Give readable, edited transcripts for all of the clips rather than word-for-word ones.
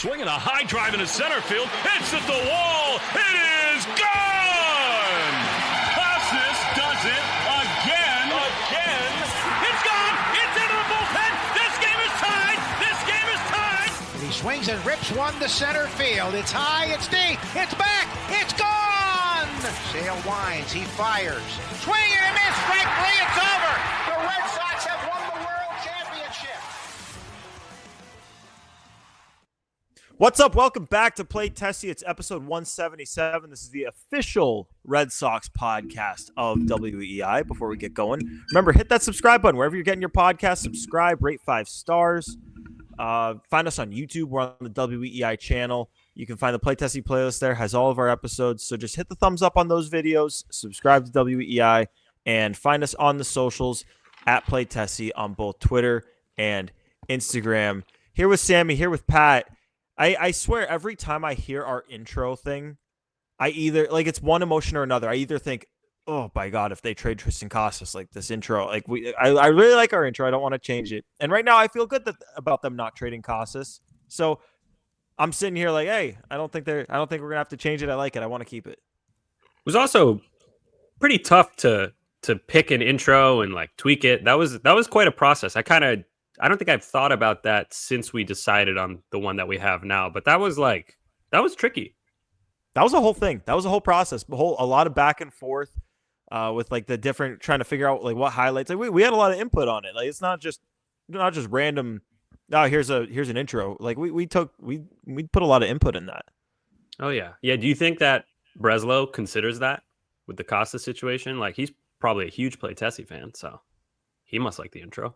swinging a high drive into center field. It's at the wall. It is gone. Casas does it again. It's gone. It's into the bullpen. This game is tied. He swings and rips one to center field. It's high. It's deep. It's back. It's gone. Sale winds. He fires. Swing and a miss. Strike three. It's over. The Red Sox have won the World Championship. What's up? Welcome back to Play Tessie. It's episode 177. This is the official Red Sox podcast of WEI. Before we get going, remember, hit that subscribe button wherever you're getting your podcast. Subscribe, rate 5 stars. Find us on YouTube. We're on the WEI channel. You can find the Play Tessie playlist there. Has all of our episodes. So just hit the thumbs up on those videos. Subscribe to WEI and find us on the socials at Play Tessie on both Twitter and Instagram. Here with Sammy. Here with Pat. I swear every time I hear our intro thing, I either, like, it's one emotion or another. I either think, oh my God, if they trade Tristan Casas, like this intro, like I really like our intro. I don't want to change it. And right now I feel good about them not trading Casas. So I'm sitting here like, hey, I don't think we're gonna have to change it. I like it. I want to keep it. It was also pretty tough to pick an intro and like tweak it. That was quite a process. I don't think I've thought about that since we decided on the one that we have now, but that was tricky. That was a whole thing. That was a whole process. A lot of back and forth with like the different, trying to figure out like what highlights. Like we had a lot of input on it. Like it's not just random. Oh, here's an intro. Like we put a lot of input in that. Oh yeah. Yeah. Do you think that Breslow considers that with the Costa situation? Like he's probably a huge Play Tessie fan, so he must like the intro.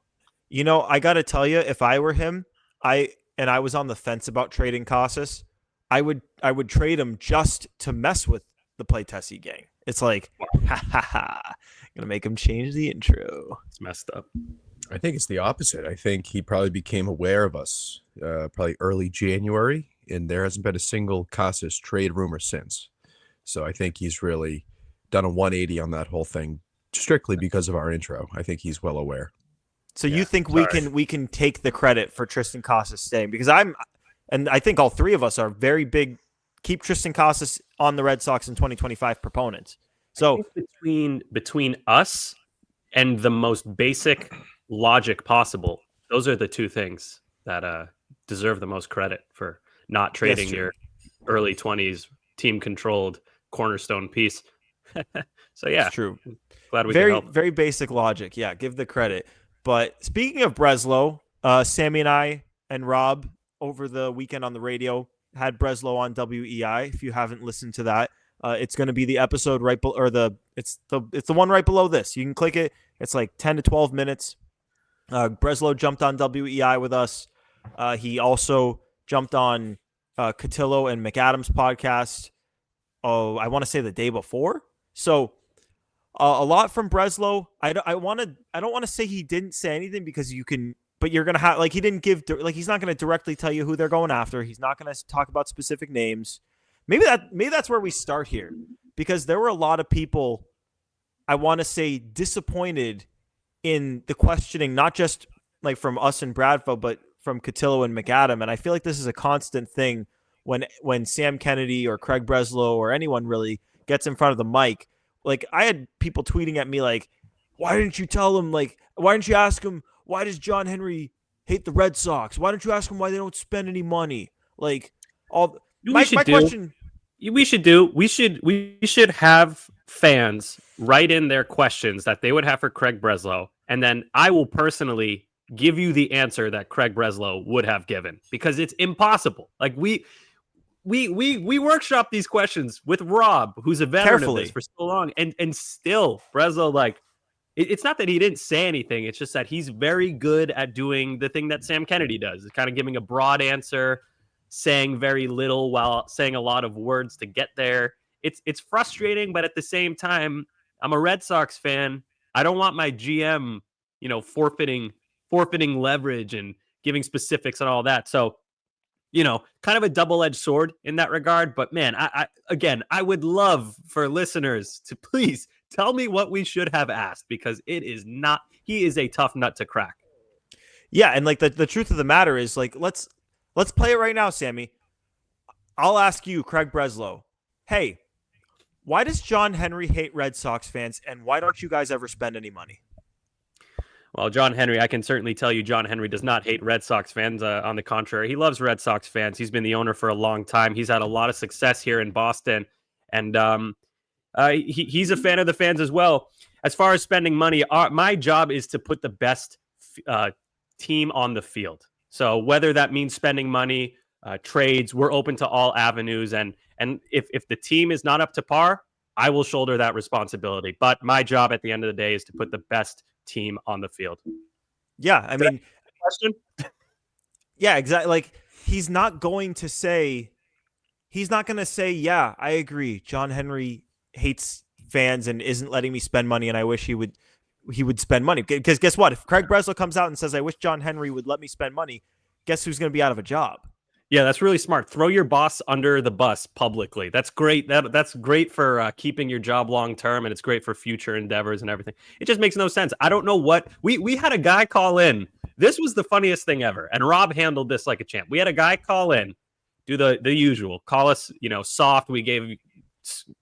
You know, I got to tell you, if I were him, I was on the fence about trading Casas, I would trade him just to mess with the Play Tessie gang. It's like, gonna make him change the intro. It's messed up. I think it's the opposite. I think he probably became aware of us probably early January, and there hasn't been a single Casas trade rumor since. So I think he's really done a 180 on that whole thing, strictly because of our intro. I think he's well aware. So you think we can take the credit for Tristan Casas staying? Because I think all three of us are very big keep Tristan Casas on the Red Sox in 2025 proponents. So between us and the most basic logic possible, those are the two things that deserve the most credit for not trading your early 20s team controlled cornerstone piece. So yeah, it's true. Glad we can help. Very basic logic. Yeah, give the credit. But speaking of Breslow, Sammy and I and Rob over the weekend on the radio had Breslow on WEI. If you haven't listened to that, it's going to be the episode right below, or it's the one right below this. You can click it. It's like 10 to 12 minutes. Breslow jumped on WEI with us. He also jumped on Cotillo and McAdams' podcast. Oh, I want to say the day before. So. A lot from Breslow. I don't want to say he didn't say anything because you can, but you're gonna have, like, he didn't give, like, he's not gonna directly tell you who they're going after. He's not gonna talk about specific names. Maybe that's where we start here, because there were a lot of people, I want to say, disappointed in the questioning, not just like from us and Bradfo, but from Cotillo and McAdam. And I feel like this is a constant thing when Sam Kennedy or Craig Breslow or anyone really gets in front of the mic. Like, I had people tweeting at me like, why didn't you tell him, like, why didn't you ask him, why does John Henry hate the Red Sox? Why don't you ask him why they don't spend any money? Like, my question. We should have fans write in their questions that they would have for Craig Breslow, and then I will personally give you the answer that Craig Breslow would have given, because it's impossible. Like, we workshop these questions with Rob, who's a veteran of this for so long, and still Breslow, like, it's not that he didn't say anything. It's just that he's very good at doing the thing that Sam Kennedy does. It's kind of giving a broad answer, saying very little while saying a lot of words to get there. It's frustrating, but at the same time, I'm a Red Sox fan. I don't want my GM, forfeiting leverage and giving specifics and all that. So, kind of a double-edged sword in that regard. But man, I would love for listeners to please tell me what we should have asked, because he is a tough nut to crack. Yeah. And like the truth of the matter is, like, let's play it right now, Sammy. I'll ask you, Craig Breslow. Hey, why does John Henry hate Red Sox fans, and why don't you guys ever spend any money? Well, John Henry, I can certainly tell you John Henry does not hate Red Sox fans. On the contrary, he loves Red Sox fans. He's been the owner for a long time. He's had a lot of success here in Boston, and he's a fan of the fans as well. As far as spending money, my job is to put the best team on the field. So whether that means spending money, trades, we're open to all avenues. And if the team is not up to par, I will shoulder that responsibility. But my job at the end of the day is to put the best team on the field. Yeah, I mean, question. Yeah, exactly. Like he's not going to say, yeah, I agree. John Henry hates fans and isn't letting me spend money, and I wish he would spend money. Because guess what? If Craig Breslow comes out and says, I wish John Henry would let me spend money, guess who's going to be out of a job? Yeah, that's really smart. Throw your boss under the bus publicly. That's great. That's great for keeping your job long term, and it's great for future endeavors and everything. It just makes no sense. I don't know what we had a guy call in. This was the funniest thing ever, and Rob handled this like a champ. We had a guy call in, do the usual, call us, soft. We gave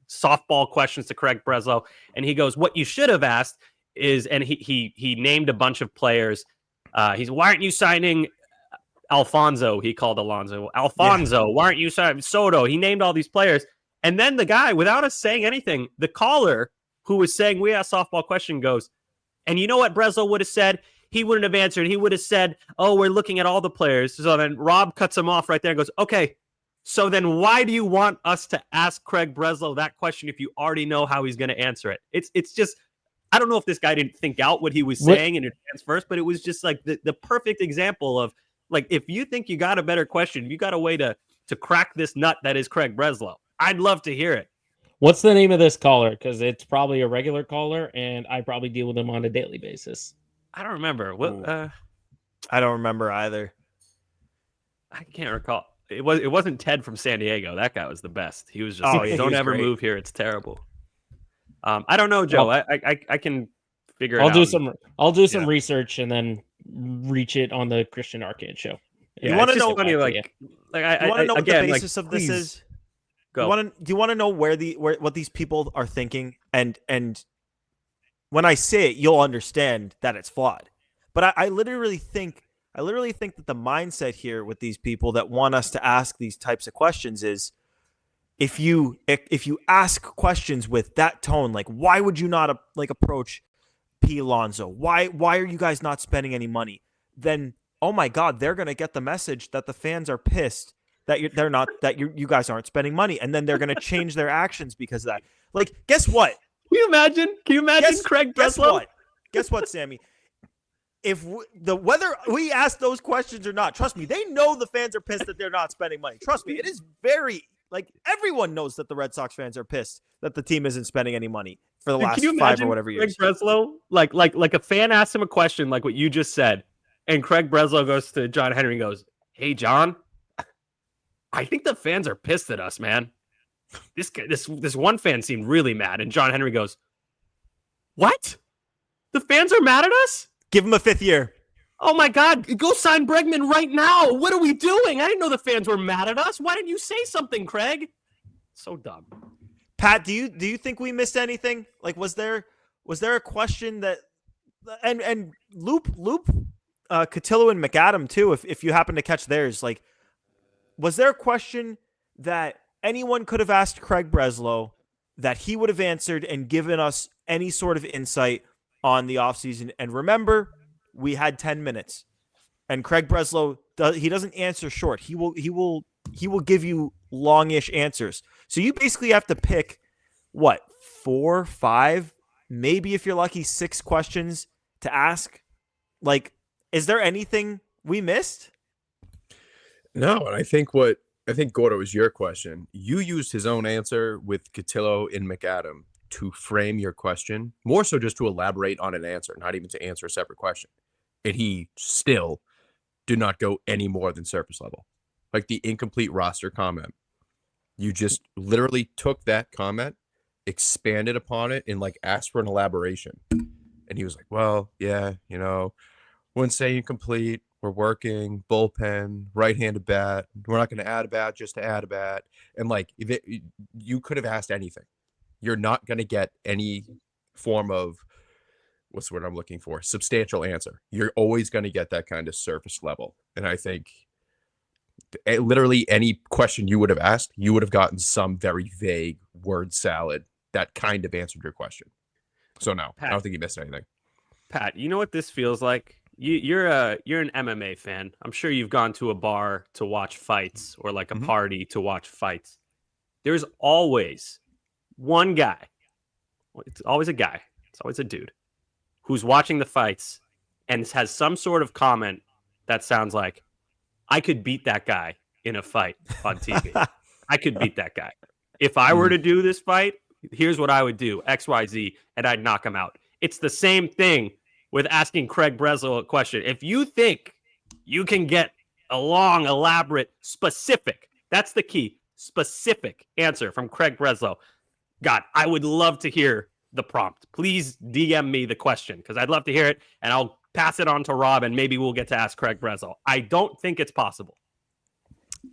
softball questions to Craig Breslow, and he goes, "What you should have asked is," and he named a bunch of players. He's, "Why aren't you signing Alfonso?" He called Alonso. "Alfonso, why aren't you signing Soto?" He named all these players. And then the guy, without us saying anything, the caller who was saying, "We asked softball question," goes, "And you know what Breslow would have said? He wouldn't have answered. He would have said, 'Oh, we're looking at all the players.'" So then Rob cuts him off right there and goes, "Okay, so then why do you want us to ask Craig Breslow that question if you already know how he's going to answer it?" It's just, I don't know if this guy didn't think out what he was saying in advance first, but it was just like the perfect example of, like, if you think you got a better question, you got a way to crack this nut that is Craig Breslow, I'd love to hear it. What's the name of this caller? Because it's probably a regular caller, and I probably deal with him on a daily basis. I don't remember. What? I don't remember either. I can't recall. It wasn't Ted from San Diego. That guy was the best. He was just don't ever move here. It's terrible. I don't know, Joe. Well, I can figure it out. I'll do some research and then reach it on the Christian Arcade show. Yeah, you want to know, funny, like I want to know what the basis of this is. Go. Do you want to know what these people are thinking? And when I say it, you'll understand that it's flawed. But I literally think that the mindset here with these people that want us to ask these types of questions is, if you ask questions with that tone, like, why would you not approach P. Alonso? Why are you guys not spending any money? Then, oh my God, they're gonna get the message that the fans are pissed that you guys aren't spending money, and then they're gonna change their actions because of that. Like, guess what? Can you imagine Craig Breslow? Guess what, Sammy? Whether we ask those questions or not, trust me, they know the fans are pissed that they're not spending money. Trust me, it is very, like, everyone knows that the Red Sox fans are pissed that the team isn't spending any money for the last 5 or whatever years. Craig Breslow, like a fan asked him a question like what you just said, and Craig Breslow goes to John Henry and goes, "Hey, John, I think the fans are pissed at us, man. This one fan seemed really mad." And John Henry goes, "What? The fans are mad at us? Give him a 5th year. Oh my God, go sign Bregman right now. What are we doing? I didn't know the fans were mad at us. Why didn't you say something, Craig?" So dumb. Pat, do you think we missed anything? Like, was there a question that, and Loop Cotillo and McAdam too, if you happen to catch theirs, like, was there a question that anyone could have asked Craig Breslow that he would have answered and given us any sort of insight on the offseason? And remember, we had 10 minutes, and Craig Breslow he doesn't answer short. He will give you longish answers. So you basically have to pick 4, 5, maybe if you're lucky, 6 questions to ask. Like, is there anything we missed? No, and I think Gordo was your question. You used his own answer with Cotillo and McAdam to frame your question, more so just to elaborate on an answer, not even to answer a separate question. And he still did not go any more than surface level. Like the incomplete roster comment. You just literally took that comment, expanded upon it, and like asked for an elaboration. And he was like, "Well, yeah, wouldn't say incomplete, We're working bullpen, right-handed bat. We're not going to add a bat just to add a bat. And like, you could have asked anything. You're not going to get any form of, what's the word I'm looking for? Substantial answer. You're always going to get that kind of surface level. And I think literally any question you would have asked, you would have gotten some very vague word salad that kind of answered your question. So no, Pat, I don't think you missed anything. Pat, you know what this feels like? You're an MMA fan. I'm sure you've gone to a bar to watch fights or like a party to watch fights. There's always one guy. It's always a guy. It's always a dude who's watching the fights and has some sort of comment that sounds like, I could beat that guy in a fight on TV. I could beat that guy. If I were to do this fight, here's what I would do, XYZ, and I'd knock him out. It's the same thing with asking Craig Breslow a question. If you think you can get a long, elaborate, specific, that's the key, specific answer from Craig Breslow, God, I would love to hear the prompt. Please DM me the question because I'd love to hear it, and I'll pass it on to Rob, and maybe we'll get to ask Craig Breslow. I don't think it's possible.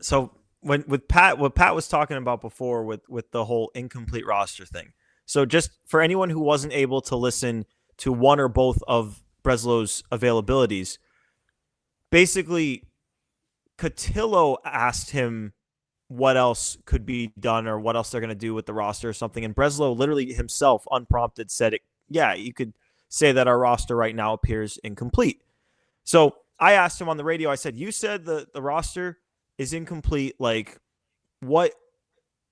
So with Pat, what Pat was talking about before with the whole incomplete roster thing. So just for anyone who wasn't able to listen to one or both of Breslow's availabilities, basically Cotillo asked him what else could be done or what else they're going to do with the roster or something. And Breslow literally himself, unprompted, said, yeah, you could say that our roster right now appears incomplete. So I asked him on the radio, I said, you said the roster is incomplete. Like what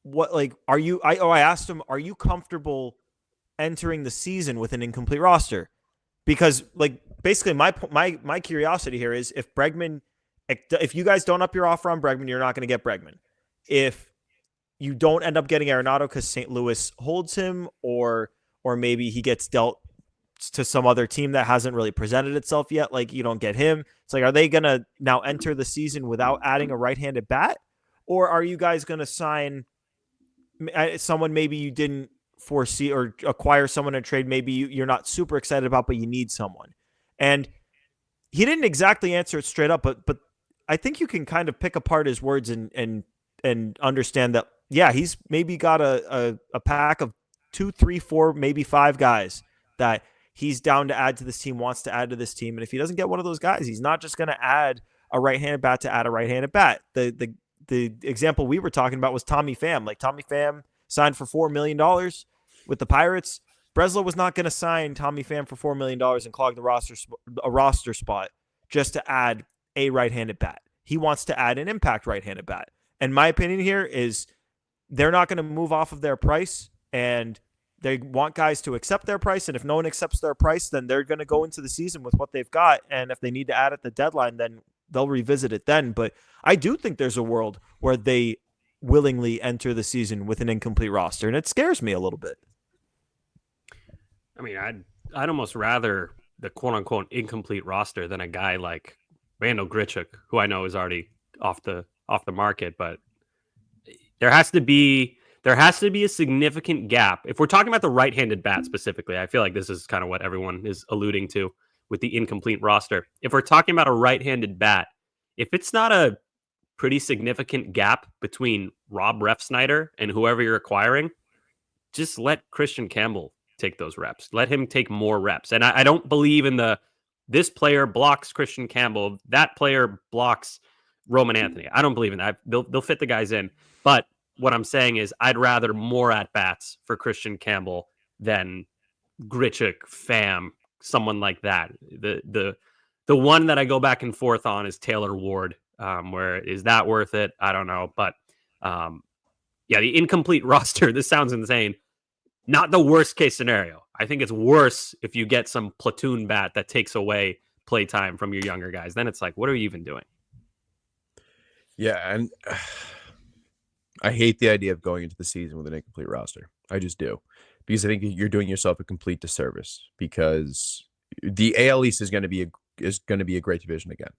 like are you, I asked him, are you comfortable entering the season with an incomplete roster? Because like basically my curiosity here is if you guys don't up your offer on Bregman, you're not going to get Bregman. If you don't end up getting Arenado because St. Louis holds him, or maybe he gets dealt to some other team that hasn't really presented itself yet, like you don't get him. It's like, are they going to now enter the season without adding a right-handed bat? Or are you guys going to sign someone maybe you didn't foresee, or acquire someone in trade maybe you're not super excited about, but you need someone? And he didn't exactly answer it straight up, but I think you can kind of pick apart his words and understand that, yeah, he's maybe got a pack of 2, 3, 4, maybe 5 guys that he's down to add to this team, wants to add to this team. And if he doesn't get one of those guys, he's not just going to add a right-handed bat to add a right-handed bat. The example we were talking about was Tommy Pham. Like Tommy Pham signed for $4 million with the Pirates. Breslow was not going to sign Tommy Pham for $4 million and clog the roster spot just to add a right-handed bat. He wants to add an impact right-handed bat. And my opinion here is they're not going to move off of their price, and they want guys to accept their price. And if no one accepts their price, then they're going to go into the season with what they've got. And if they need to add at the deadline, then they'll revisit it then. But I do think there's a world where they willingly enter the season with an incomplete roster, and it scares me a little bit. I mean, I'd almost rather the quote-unquote incomplete roster than a guy like Randal Grichuk, who I know is already off the market, but there has to be a significant gap. If we're talking about the right-handed bat specifically, I feel like this is kind of what everyone is alluding to with the incomplete roster. If we're talking about a right-handed bat, if it's not a pretty significant gap between Rob Refsnyder and whoever you're acquiring, just let Christian Campbell take those reps. Let him take more reps. And I don't believe in this player blocks Christian Campbell, that player blocks Roman Anthony. I don't believe in that. They'll fit the guys in. But what I'm saying is I'd rather more at-bats for Christian Campbell than Grichuk, Pham, someone like that. The one that I go back and forth on is Taylor Ward. Where is that worth it? I don't know. But yeah, the incomplete roster, this sounds insane. Not the worst case scenario. I think it's worse if you get some platoon bat that takes away play time from your younger guys. Then it's like, what are you even doing? Yeah, and I hate the idea of going into the season with an incomplete roster. I just do. Because I think you're doing yourself a complete disservice, because the AL East is going to be a great division again.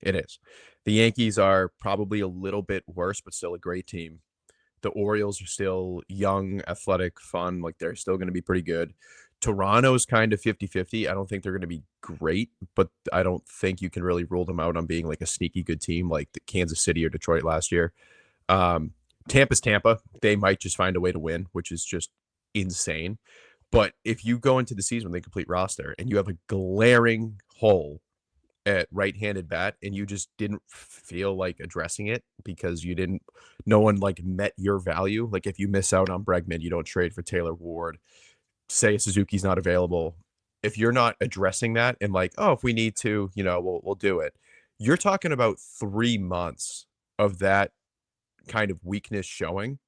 It is. The Yankees are probably a little bit worse, but still a great team. The Orioles are still young, athletic, fun. Like, they're still going to be pretty good. Toronto's kind of 50-50. I don't think they're going to be great, but I don't think you can really rule them out on being like a sneaky good team like the Kansas City or Detroit last year. Tampa's Tampa. They might just find a way to win, which is just insane. But if you go into the season with a complete roster and you have a glaring hole at right-handed bat and you just didn't feel like addressing it because no one like met your value. Like if you miss out on Bregman, you don't trade for Taylor Ward. Say Suzuki's not available. If you're not addressing that and like, oh, if we need to, we'll do it. You're talking about 3 months of that kind of weakness showing.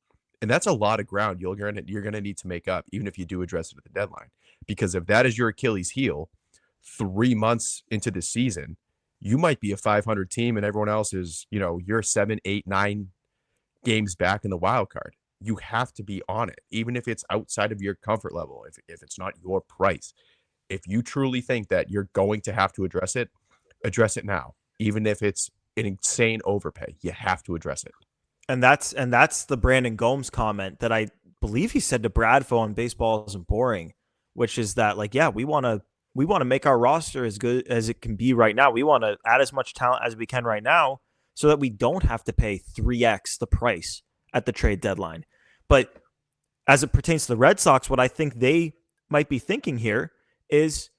And that's a lot of ground you're gonna need to make up, even if you do address it at the deadline. Because if that is your Achilles heel, 3 months into the season, you might be a 500 team, and everyone else is, you're 7, 8, 9 games back in the wild card. You have to be on it, even if it's outside of your comfort level. If it's not your price, if you truly think that you're going to have to address it now, even if it's an insane overpay. You have to address it. And that's the Brandon Gomes comment that I believe he said to Bradfo on Baseball Isn't Boring, which is that like, yeah, we want to make our roster as good as it can be right now. We want to add as much talent as we can right now so that we don't have to pay 3x the price at the trade deadline. But as it pertains to the Red Sox, what I think they might be thinking here is,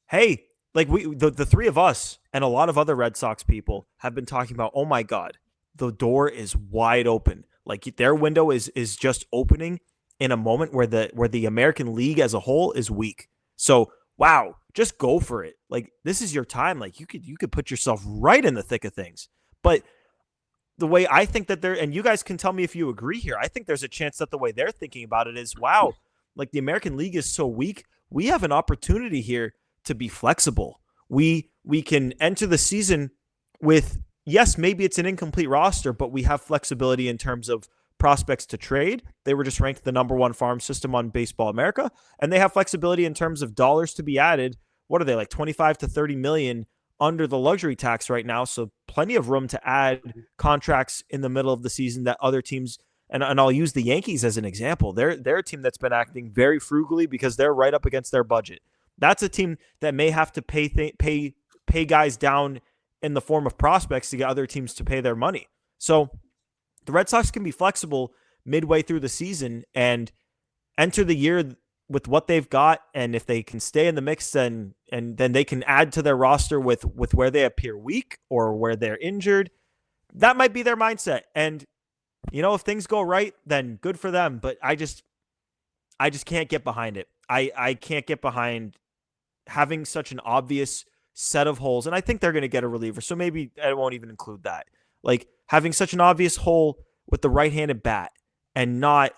hey, like the three of us and a lot of other Red Sox people have been talking about, oh my God, the door is wide open. Like their window is just opening in a moment where the American League as a whole is weak. So wow, just go for it. Like this is your time. Like you could put yourself right in the thick of things. But the way I think that and you guys can tell me if you agree here, I think there's a chance that the way they're thinking about it is, wow, like the American League is so weak. We have an opportunity here to be flexible. We can enter the season with, yes, maybe it's an incomplete roster, but we have flexibility in terms of prospects to trade. They were just ranked the #1 farm system on Baseball America, and they have flexibility in terms of dollars to be added. What are they, like 25 to 30 million under the luxury tax right now? So plenty of room to add contracts in the middle of the season that other teams, and I'll use the Yankees as an example. They're a team that's been acting very frugally because they're right up against their budget. That's a team that may have to pay guys down in the form of prospects to get other teams to pay their money. So the Red Sox can be flexible midway through the season and enter the year with what they've got. And if they can stay in the mix, then they can add to their roster with where they appear weak or where they're injured. That might be their mindset. And, if things go right, then good for them. But I just can't get behind it. I can't get behind having such an obvious set of holes. And I think they're going to get a reliever. So maybe I won't even include that. Like having such an obvious hole with the right-handed bat and no,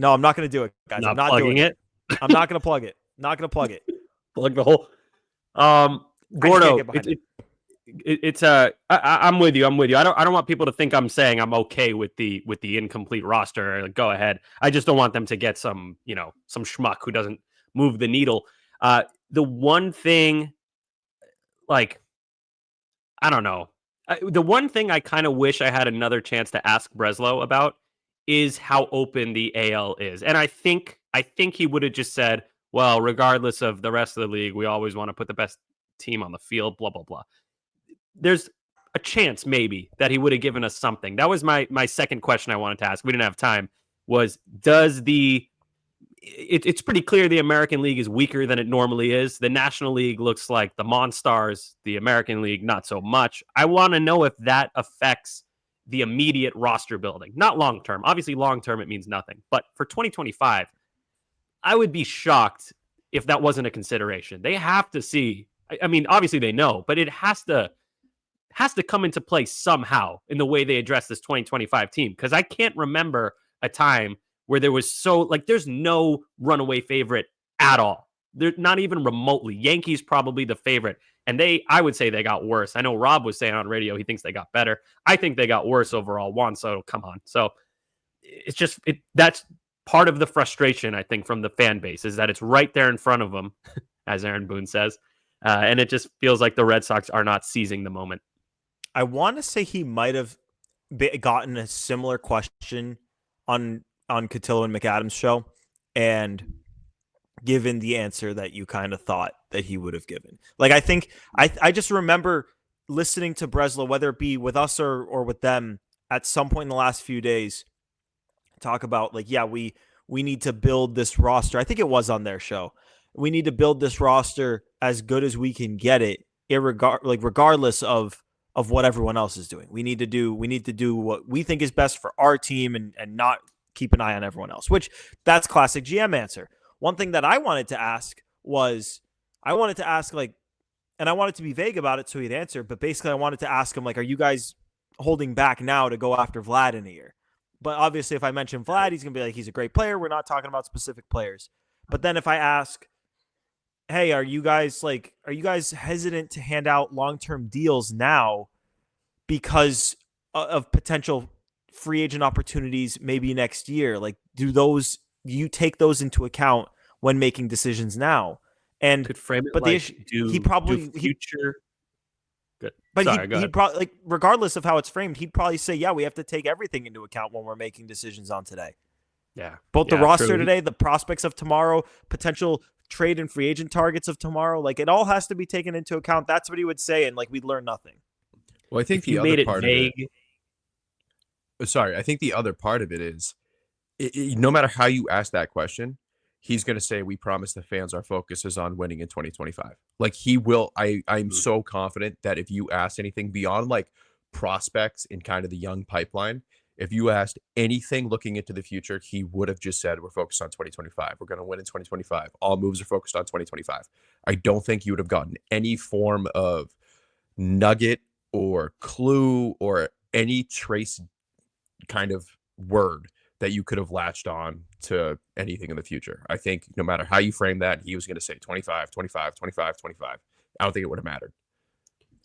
I'm not going to do it, guys. I'm not doing it. I'm not going to plug it. Not going to plug it. Plug the hole. Gordo, I'm with you. I don't want people to think I'm saying I'm okay with the incomplete roster. Like, go ahead. I just don't want them to get some schmuck who doesn't move the needle. The one thing, like, I don't know. The one thing I kind of wish I had another chance to ask Breslow about is how open the AL is. And I think he would have just said, well, regardless of the rest of the league, we always want to put the best team on the field, blah, blah, blah. There's a chance maybe that he would have given us something. That was my second question I wanted to ask. We didn't have time. Was it's pretty clear the American League is weaker than it normally is. The National League looks like the Monstars, the American League, not so much. I want to know if that affects the immediate roster building. Not long-term. Obviously, long-term, it means nothing. But for 2025, I would be shocked if that wasn't a consideration. They have to see. I mean, obviously they know, but it has to come into play somehow in the way they address this 2025 team. Because I can't remember a time where there was there's no runaway favorite at all. They're not even remotely. Yankees probably the favorite. And I would say they got worse. I know Rob was saying on radio he thinks they got better. I think they got worse overall. Juan Soto, come on. So it's just that's part of the frustration, I think, from the fan base is that it's right there in front of them, as Aaron Boone says. And it just feels like the Red Sox are not seizing the moment. I want to say he might have gotten a similar question on Cotillo and McAdams' show, and given the answer that you kind of thought that he would have given. Like, I think I just remember listening to Breslow, whether it be with us or with them, at some point in the last few days, talk about like, yeah, we need to build this roster. I think it was on their show. We need to build this roster as good as we can get it, regardless of what everyone else is doing. We need to do what we think is best for our team and not keep an eye on everyone else, which that's classic GM answer. One thing that I wanted to ask was, and I wanted to be vague about it so he'd answer, but basically I wanted to ask him, like, are you guys holding back now to go after Vlad in a year? But obviously if I mention Vlad, he's going to be like, he's a great player. We're not talking about specific players. But then if I ask, hey, are you guys hesitant to hand out long-term deals now because of potential free agent opportunities maybe next year? Like, do you take those into account when making decisions now? And could frame it but like, the issue, he probably future. Good. But Sorry, go ahead. he'd probably, like, regardless of how it's framed, he'd probably say, yeah, we have to take everything into account when we're making decisions on today. Yeah. Both the Yeah, roster true. today, the prospects of tomorrow, potential trade and free agent targets of tomorrow. Like, it all has to be taken into account. That's what he would say. And like, we'd learn nothing. Well, I think If the you other made it part vague. of it. Sorry, I think the other part of it is, no matter how you ask that question, he's going to say, we promise the fans our focus is on winning in 2025. Like, he will. I'm so confident that if you ask anything beyond like prospects in kind of the young pipeline, if you asked anything looking into the future, he would have just said, we're focused on 2025. We're going to win in 2025. All moves are focused on 2025. I don't think you would have gotten any form of nugget or clue or any trace kind of word that you could have latched on to anything in the future. I think no matter how you frame that, he was going to say 25, 25, 25, 25. I don't think it would have mattered.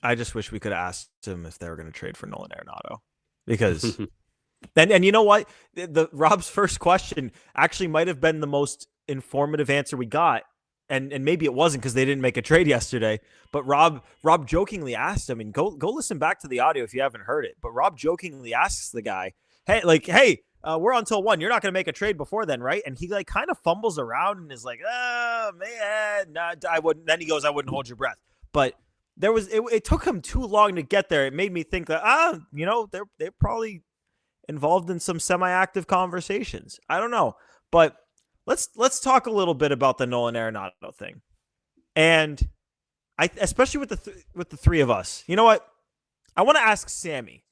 I just wish we could have asked him if they were going to trade for Nolan Arenado, because and you know what? The Rob's first question actually might have been the most informative answer we got. And maybe it wasn't because they didn't make a trade yesterday. But Rob jokingly asked him, and go listen back to the audio if you haven't heard it. But Rob jokingly asks the guy, hey, we're on till 1. You're not going to make a trade before then, right? And he like kind of fumbles around and is like, oh man, nah, I wouldn't. Then he goes, I wouldn't hold your breath. But it took him too long to get there. It made me think that they're probably involved in some semi-active conversations. I don't know, but let's talk a little bit about the Nolan Arenado thing, and especially with the three of us. You know what? I want to ask Sammy.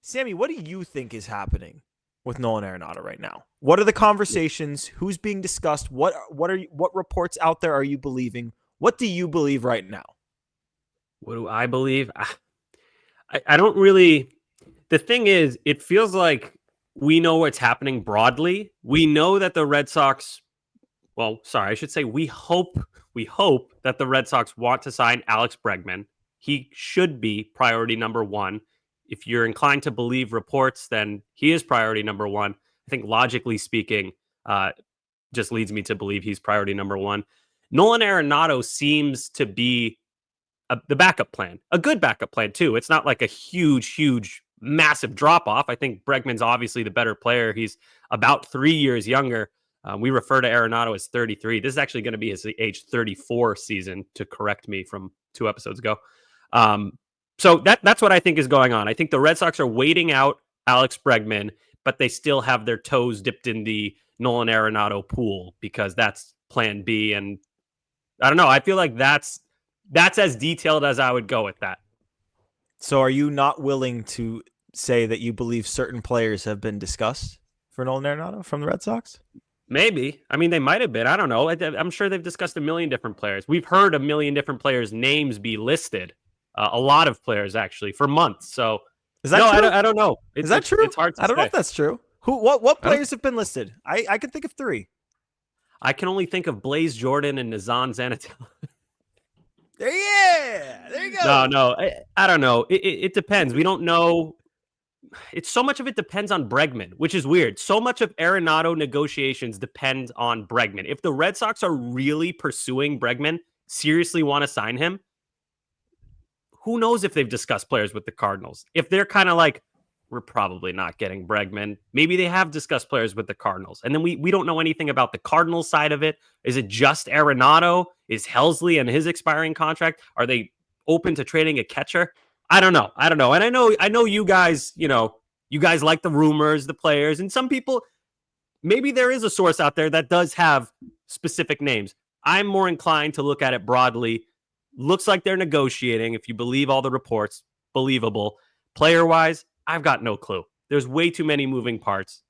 Sammy, what do you think is happening with Nolan Arenado right now? What are the conversations? Who's being discussed? What reports out there are you believing? What do you believe right now? What do I believe? I don't really. The thing is, it feels like we know what's happening broadly. We know that the Red Sox, well, sorry, I should say we hope that the Red Sox want to sign Alex Bregman. He should be priority number 1. If you're inclined to believe reports, then he is priority number 1. I think logically speaking, just leads me to believe he's priority number 1. Nolan Arenado seems to be the backup plan, a good backup plan too. It's not like a huge, massive drop off. I think Bregman's obviously the better player. He's about 3 years younger. We refer to Arenado as 33. This is actually going to be his age 34 season, to correct me from 2 episodes ago. So that's what I think is going on. I think the Red Sox are waiting out Alex Bregman, but they still have their toes dipped in the Nolan Arenado pool because that's plan B. And I don't know. I feel like that's as detailed as I would go with that. So are you not willing to say that you believe certain players have been discussed for Nolan Arenado from the Red Sox? Maybe. I mean, they might have been. I don't know. I'm sure they've discussed a million different players. We've heard a million different players' names be listed. A lot of players, actually, for months. So is that true? I don't know. Is that true? It's hard to I don't know say. if that's true. What players have been listed? I can think of 3. I can only think of Blaze Jordan and Nazan Zanatella. There you go. No, I don't know. It depends. We don't know. It's so much of it depends on Bregman, which is weird. So much of Arenado negotiations depend on Bregman. If the Red Sox are really pursuing Bregman, seriously want to sign him, who knows if they've discussed players with the Cardinals? If they're kind of like, we're probably not getting Bregman. Maybe they have discussed players with the Cardinals. And then we don't know anything about the Cardinals side of it. Is it just Arenado? Is Helsley and his expiring contract? Are they open to trading a catcher? I don't know. And I know you guys, you guys like the rumors, the players, and some people, maybe there is a source out there that does have specific names. I'm more inclined to look at it broadly. Looks like they're negotiating. If you believe all the reports, believable. Player-wise, I've got no clue. There's way too many moving parts.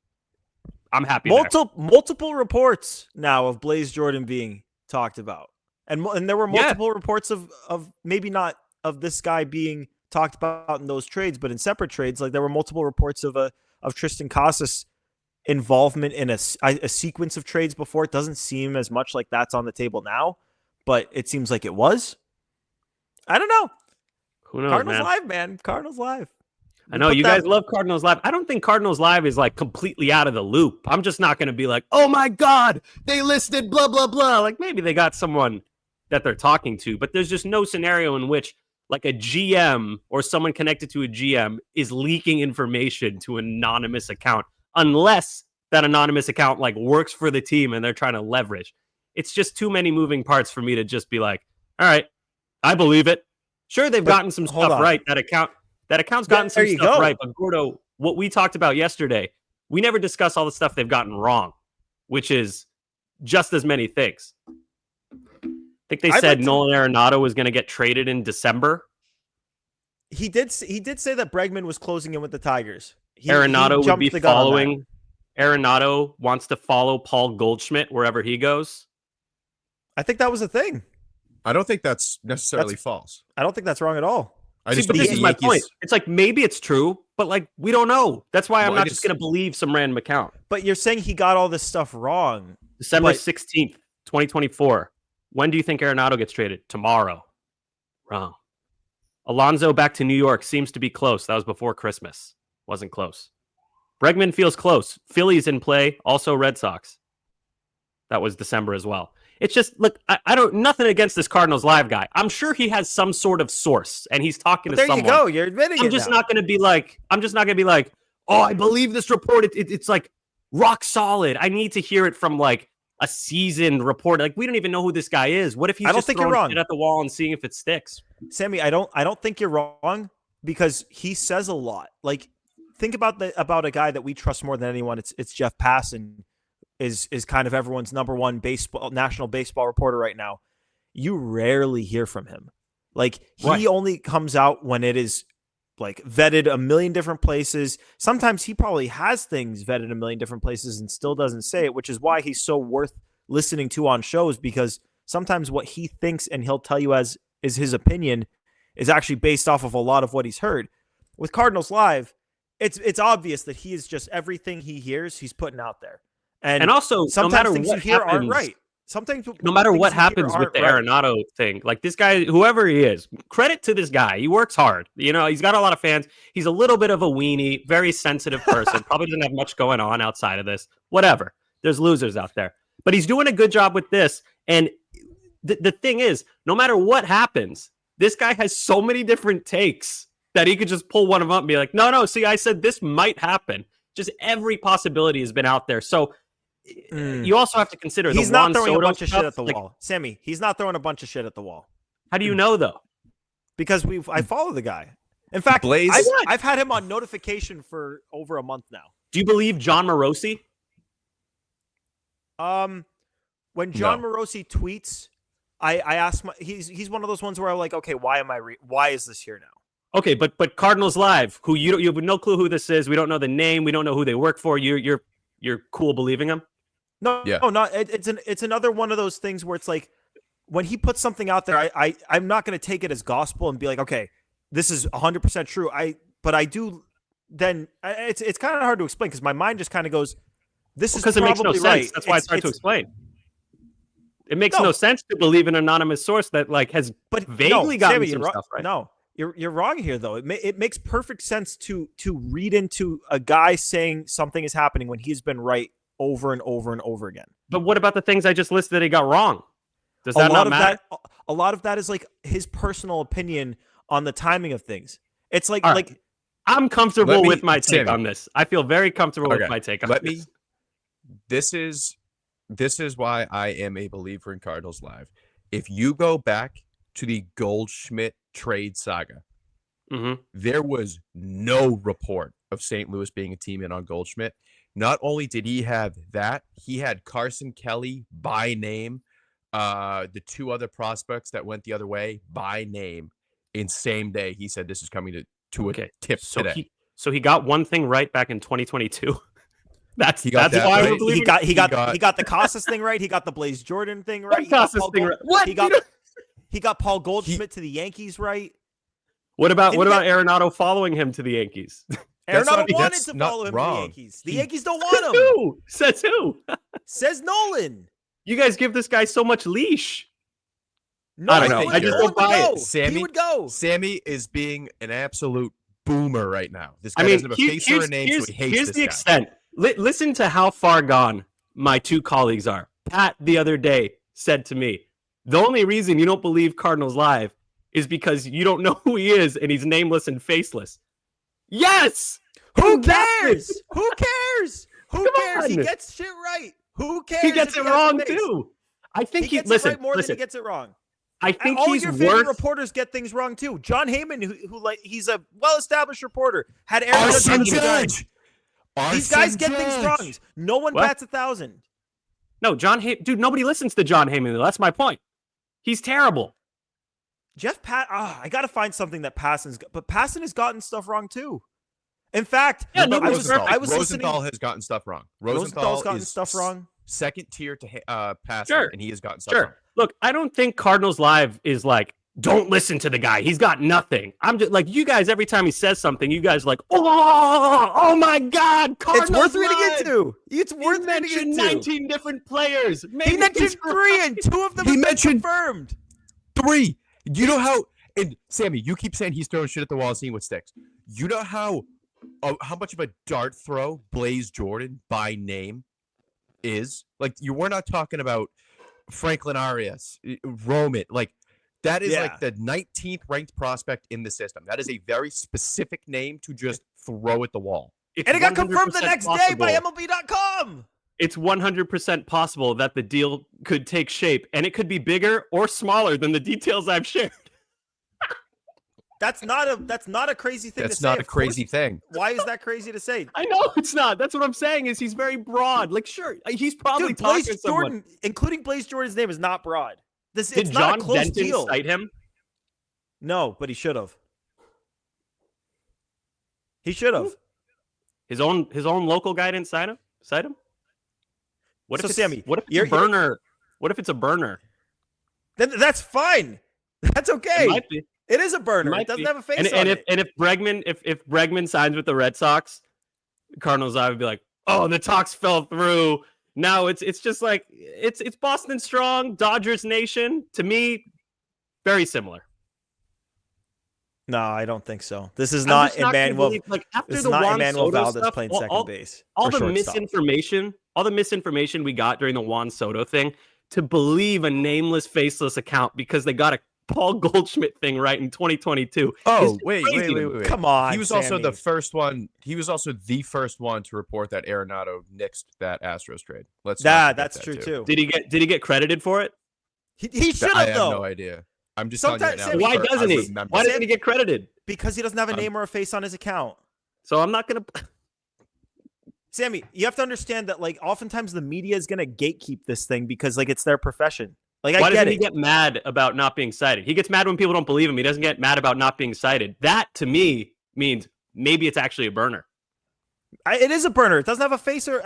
I'm happy. Multiple reports now of Blaze Jordan being talked about, and there were multiple reports of maybe not of this guy being talked about in those trades, but in separate trades. Like there were multiple reports of Tristan Casas involvement in a sequence of trades before. It doesn't seem as much like that's on the table now, but it seems like it was. I don't know. Who knows, Cardinals man? Live, man. Cardinals Live. I know you guys love Cardinals Live. I don't think Cardinals Live is like completely out of the loop. I'm just not going to be like, oh my God, they listed blah, blah, blah. Like maybe they got someone that they're talking to, but there's just no scenario in which like a GM or someone connected to a GM is leaking information to an anonymous account, unless that anonymous account like works for the team and they're trying to leverage. It's just too many moving parts for me to just be like, all right, I believe it. Sure, they've gotten some stuff right. That account's gotten some stuff right. But Gordo, what we talked about yesterday, we never discuss all the stuff they've gotten wrong, which is just as many things. I think they said Nolan Arenado was going to get traded in December. He did say that Bregman was closing in with the Tigers. Arenado would be following. Arenado wants to follow Paul Goldschmidt wherever he goes. I think that was a thing. I don't think that's necessarily false. I don't think that's wrong at all. I just but this is my point. It's like maybe it's true, but like we don't know. That's why I'm not just going to believe some random account. But you're saying he got all this stuff wrong. December 16th, 2024. When do you think Arenado gets traded? Tomorrow. Wrong. Alonso back to New York seems to be close. That was before Christmas. Wasn't close. Bregman feels close. Phillies in play. Also Red Sox. That was December as well. It's just, look, I don't, nothing against this Cardinals Live guy. I'm sure he has some sort of source and he's talking to someone. There you go. You're admitting it. I'm just not going to be like, oh, I believe this report. It's like rock solid. I need to hear it from like a seasoned reporter. Like we don't even know who this guy is. What if he's just throwing shit at the wall and seeing if it sticks? Sammy, I don't think you're wrong because he says a lot. Like think about a guy that we trust more than anyone. It's Jeff Passan. Is kind of everyone's number one national baseball reporter right now. You rarely hear from him. Like he only comes out when it is like vetted a million different places. Sometimes he probably has things vetted a million different places and still doesn't say it, which is why he's so worth listening to on shows, because sometimes what he thinks and he'll tell you as is his opinion is actually based off of a lot of what he's heard. With Cardinals Live, it's obvious that he is just everything he hears, he's putting out there. And also, sometimes things you hear aren't right. Sometimes, no matter what happens with the Arenado thing, like this guy, whoever he is, credit to this guy. He works hard. You know, he's got a lot of fans. He's a little bit of a weenie, very sensitive person. Probably doesn't have much going on outside of this. Whatever. There's losers out there. But he's doing a good job with this. And the thing is, no matter what happens, this guy has so many different takes that he could just pull one of them up and be like, no, see, I said this might happen. Just every possibility has been out there. So you also have to consider he's not throwing a bunch of shit at the wall. Sammy, he's not throwing a bunch of shit at the wall. How do you know though? Because I follow the guy. In fact, I've had him on notification for over a month now. Do you believe John Morosi? When John Morosi tweets, I ask he's one of those ones where I'm like, okay, why is this here now? Okay, but Cardinals Live, who you have no clue who this is. We don't know the name. We don't know who they work for. You're cool believing him? No, it's another one of those things where it's like when he puts something out there, I'm not going to take it as gospel and be like, okay, this is 100% true. But I do. Then it's kind of hard to explain because my mind just kind of goes, this is probably it makes no right. Sense. That's why it's hard to explain. It makes no sense to believe an anonymous source that like has vaguely gotten some stuff right. No, you're wrong here though. It makes perfect sense to read into a guy saying something is happening when he's been right over and over and over again. But what about the things I just listed that he got wrong? Does that not matter? A lot of that is like his personal opinion on the timing of things. It's like I'm comfortable with my take Sammy. on this. I feel very comfortable with my take on this. This is why I am a believer in Cardinals Live. If you go back to the Goldschmidt trade saga, there was no report of St. Louis being a team in on Goldschmidt. Not only did he have that, he had Carson Kelly by name, the two other prospects that went the other way by name. In same day, he said this is coming to a tip today. So he got one thing right back in 2022. That's why right. He got the Casas thing right. He got the Blaze Jordan thing right. What? He got Paul Goldschmidt to the Yankees right. What about Arenado following him to the Yankees? Arenado wanted to follow him to the Yankees. The Yankees don't want him. Who? Says who? Says Nolan. You guys give this guy so much leash. No, I don't know. I just don't buy it. He would go. Sammy is being an absolute boomer right now. This guy doesn't have a face or a name, so he hates this guy. Here's the extent. Listen to how far gone my two colleagues are. Pat the other day said to me, the only reason you don't believe Cardinals Live is because you don't know who he is and he's nameless and faceless. Yes! Who cares? Who cares? Who cares? He gets shit right. Who cares? He gets it wrong too. I think he gets it right more than he gets it wrong. I think all your favorite reporters get things wrong too. John Heyman, who like he's a well-establised reporter, had Aaron Judge. These guys get things wrong. No one bats 1,000. No, dude, nobody listens to John Heyman. Though. That's my point. He's terrible. I got to find something that but Passan has gotten stuff wrong too. In fact, Rosenthal has gotten stuff wrong. Rosenthal's gotten stuff wrong. Second tier to Passan, and he has gotten stuff wrong. Look, I don't think Cardinals Live is like, don't listen to the guy. He's got nothing. I'm just like, you guys, every time he says something, you guys are like, oh my God, Cardinals It's worth Live. reading into. It's worth reading into. 19 different players. He mentioned 3, and 2 of them have been confirmed. 3. You know how, and Sammy, you keep saying he's throwing shit at the wall and seeing what sticks. You know how much of a dart throw Blaze Jordan by name is? Like, we're not talking about Franklin Arias, Roman, like that is like the 19th ranked prospect in the system. That is a very specific name to just throw at the wall. And it got confirmed the next day by MLB.com. It's 100% possible that the deal could take shape, and it could be bigger or smaller than the details I've shared. That's not a crazy thing to say. That's not a crazy thing. Why is that crazy to say? I know it's not. That's what I'm saying is he's very broad. Like, sure, he's probably talking to someone. Jordan, including Blaze Jordan's name, is not broad. Did John Denton cite him? No, but he should have. He should have. His own local guy didn't cite him? What if Sammy, what if it's a burner? What if it's a burner? Then that's fine. That's okay. It might be. It is a burner. It doesn't have a face on it. And if Bregman signs with the Red Sox, Cardinals I would be like, oh, the talks fell through. Now it's just like it's Boston strong, Dodgers nation. To me, very similar. No, I don't think so. This is not Emmanuel. This is not Emmanuel Valdez playing second base. All the misinformation we got during the Juan Soto thing to believe a nameless, faceless account because they got a Paul Goldschmidt thing right in 2022. Oh, wait. Come on. He was also the first one. He was also the first one to report that Arenado nixed that Astros trade. That's true too. Did he get credited for it? He should have, I have no idea. I'm just telling you now. Why doesn't he? Why doesn't he get credited? Because he doesn't have a name or a face on his account. So I'm not gonna. Sammy, you have to understand that like oftentimes the media is gonna gatekeep this thing because like it's their profession. Like, why doesn't he get mad about not being cited? He gets mad when people don't believe him. He doesn't get mad about not being cited. That, to me, means maybe it's actually a burner. It is a burner. It doesn't have a face or...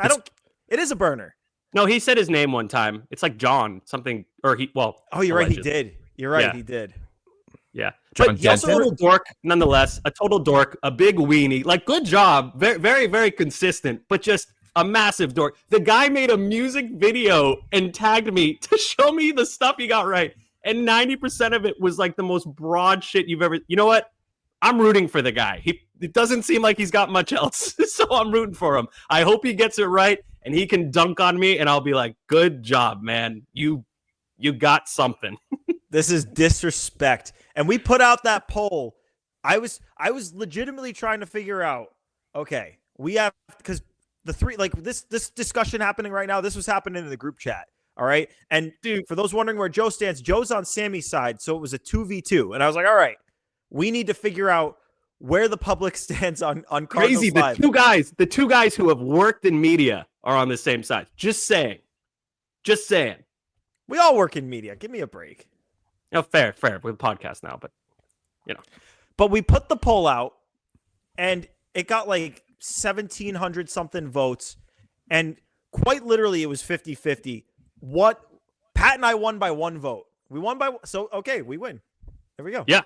It is a burner. No, he said his name one time. It's like John something... Or he... Well... Oh, you're right. He did. You're right. He did. Yeah. But he's also a little dork, nonetheless. A total dork. A big weenie. Like, good job. Very, very, very consistent. But just... a massive dork. The guy made a music video and tagged me to show me the stuff he got right. And 90% of it was like the most broad shit you've ever... You know what? I'm rooting for the guy. It doesn't seem like he's got much else. So I'm rooting for him. I hope he gets it right and he can dunk on me and I'll be like, good job, man. You got something. This is disrespect. And we put out that poll I was legitimately trying to figure out, okay, we have, because the three, like this discussion happening right now, this was happening in the group chat. All right. And dude, for those wondering where Joe stands, Joe's on Sammy's side. So it was a 2v2. And I was like, all right, we need to figure out where the public stands on Cardinals Crazy. Live. The two guys who have worked in media are on the same side. Just saying. We all work in media. Give me a break. Oh, fair. We're a podcast now, but you know. But we put the poll out and it got like 1,700 something votes. And quite literally it was 50-50. Pat and I won by 1 vote. We won by, so okay, we win. There we go. Yeah.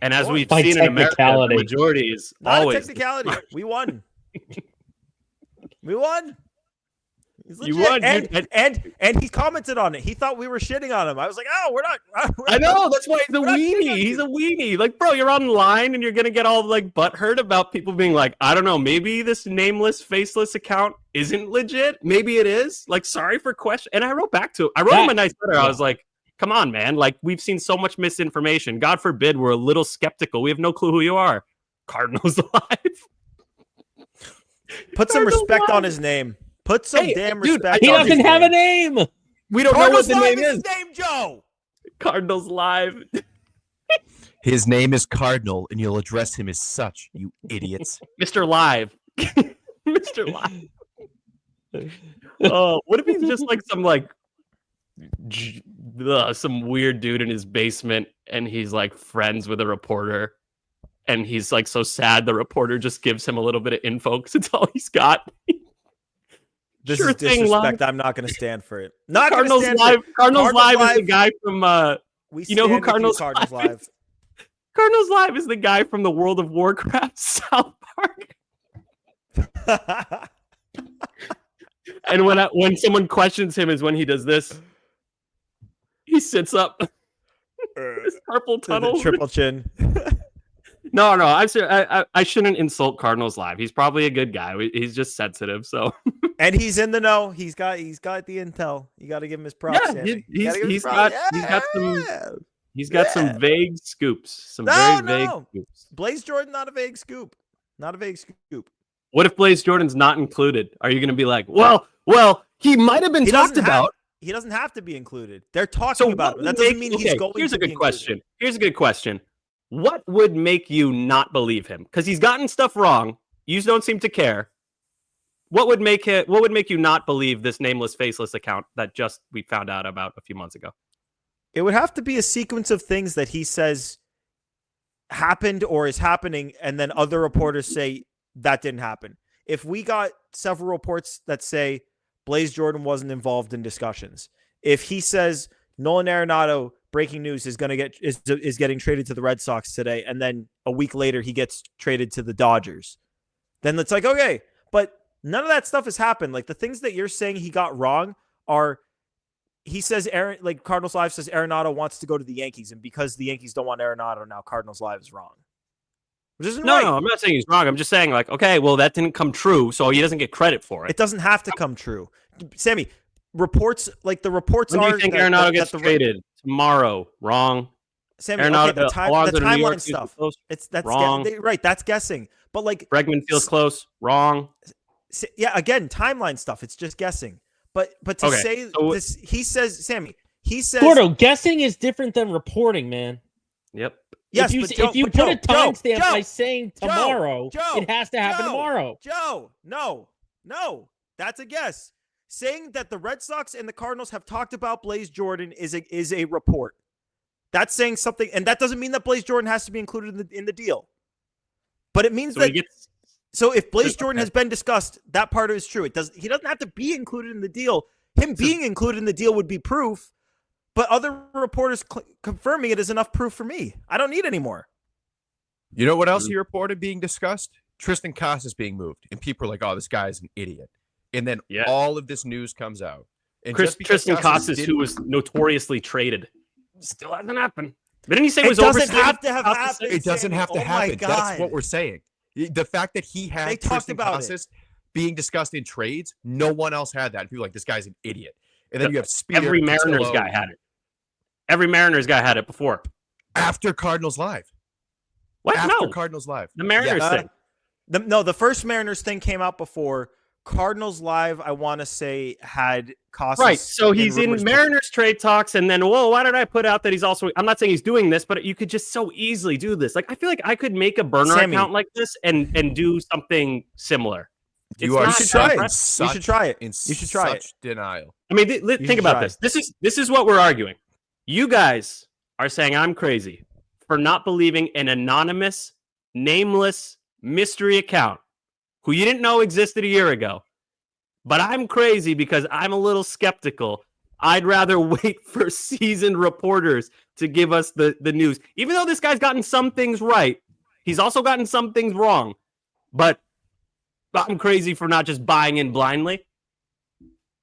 And as we've By seen in America, the majority is not always a technicality. We won. We won. You won, and he commented on it. He thought we were shitting on him. I was like, oh, we're not. I know, that's why he's a weenie. He's a weenie. Like, bro, you're online and you're gonna get all like butthurt about people being like, I don't know, maybe this nameless, faceless account isn't legit. Maybe it is. Like, sorry for question. And I wrote back to him. I wrote him a nice letter. I was like, come on, man. Like, we've seen so much misinformation. God forbid we're a little skeptical. We have no clue who you are. Cardinals Live. Put some respect on his name. Put some damn respect. He on doesn't have a name. We don't know what the name is. His name, Joe. Cardinals Live. His name is Cardinal, and you'll address him as such, you idiots. Mr. Live. Mr. Live. Oh, what if he's just like some weird dude in his basement, and he's like friends with a reporter, and he's like so sad the reporter just gives him a little bit of info because it's all he's got. This is disrespect. I'm not going to stand for it. Not Cardinals Live. Cardinals Live is the guy from. You know who Cardinals Live is? Cardinals Live is the guy from the World of Warcraft South Park. And when someone questions him, is when he does this. He sits up. His carpal tunnel. Triple chin. No. I shouldn't insult Cardinals Live. He's probably a good guy. He's just sensitive. So. And he's in the know. He's got the intel. You got to give him his props. Yeah, he's got some vague scoops. Vague scoops. Blaze Jordan, not a vague scoop. Not a vague scoop. What if Blaze Jordan's not included? Are you going to be like, well, he might have been talked about. He doesn't have to be included. They're talking about him. That doesn't mean he's going. Here's a good question. What would make you not believe him? Because he's gotten stuff wrong. You don't seem to care. What would make you not believe this nameless, faceless account that just we found out about a few months ago? It would have to be a sequence of things that he says happened or is happening, and then other reporters say that didn't happen. If we got several reports that say Blaze Jordan wasn't involved in discussions, if he says Nolan Arenado, breaking news, is getting traded to the Red Sox today, and then a week later he gets traded to the Dodgers, then it's like, okay, but none of that stuff has happened. Like, the things that you're saying he got wrong are, he says Cardinals Live says Arenado wants to go to the Yankees, and because the Yankees don't want Arenado, now Cardinals Live is wrong. Which isn't right. No, I'm not saying he's wrong. I'm just saying, like, okay, well, that didn't come true, so he doesn't get credit for it. It doesn't have to come true. Sammy, reports are... When do you think Arenado gets traded? Tomorrow. Wrong. Sammy, okay, the timeline stuff. That's wrong. Right, that's guessing. But like... Bregman feels close. Wrong. Yeah, again, timeline stuff. It's just guessing. But to say this, he says, Sammy, Gordo, guessing is different than reporting, man. Yep. Yes, if you put a timestamp by saying tomorrow, it has to happen tomorrow. Joe, no, that's a guess. Saying that the Red Sox and the Cardinals have talked about Blaze Jordan is a report. That's saying something, and that doesn't mean that Blaze Jordan has to be included in the deal. But it means so if Blaze Jordan has been discussed, that part is true. He doesn't have to be included in the deal. Him being included in the deal would be proof, but other reporters confirming it is enough proof for me. I don't need any more. You know what else he reported being discussed? Tristan Casas being moved, and people are like, "Oh, this guy's an idiot." And then all of this news comes out. And Tristan Casas, who was notoriously traded, still hasn't happened. Didn't he say it was overstated? It doesn't have to have happened. It doesn't have to happen. God. That's what we're saying. The fact that he had Tristan Casas being discussed in trades, no one else had that. People are like, this guy's an idiot. And then you have Speeder. Every Mariners guy had it. Every Mariners guy had it before. After Cardinals Live. What? After No. Cardinals Live. The Mariners thing. The first Mariners thing came out before Cardinals Live. I want to say had Casas. Right. So he's in Mariners trade talks, and then why did I put out that he's also? I'm not saying he's doing this, but you could just so easily do this. Like I feel like I could make a burner account like this and do something similar. You should try it. You should try it. You should try it. Denial. I mean, think about this. This is what we're arguing. You guys are saying I'm crazy for not believing an anonymous, nameless mystery account who you didn't know existed a year ago. But I'm crazy because I'm a little skeptical. I'd rather wait for seasoned reporters to give us the news. Even though this guy's gotten some things right, he's also gotten some things wrong. But I'm crazy for not just buying in blindly.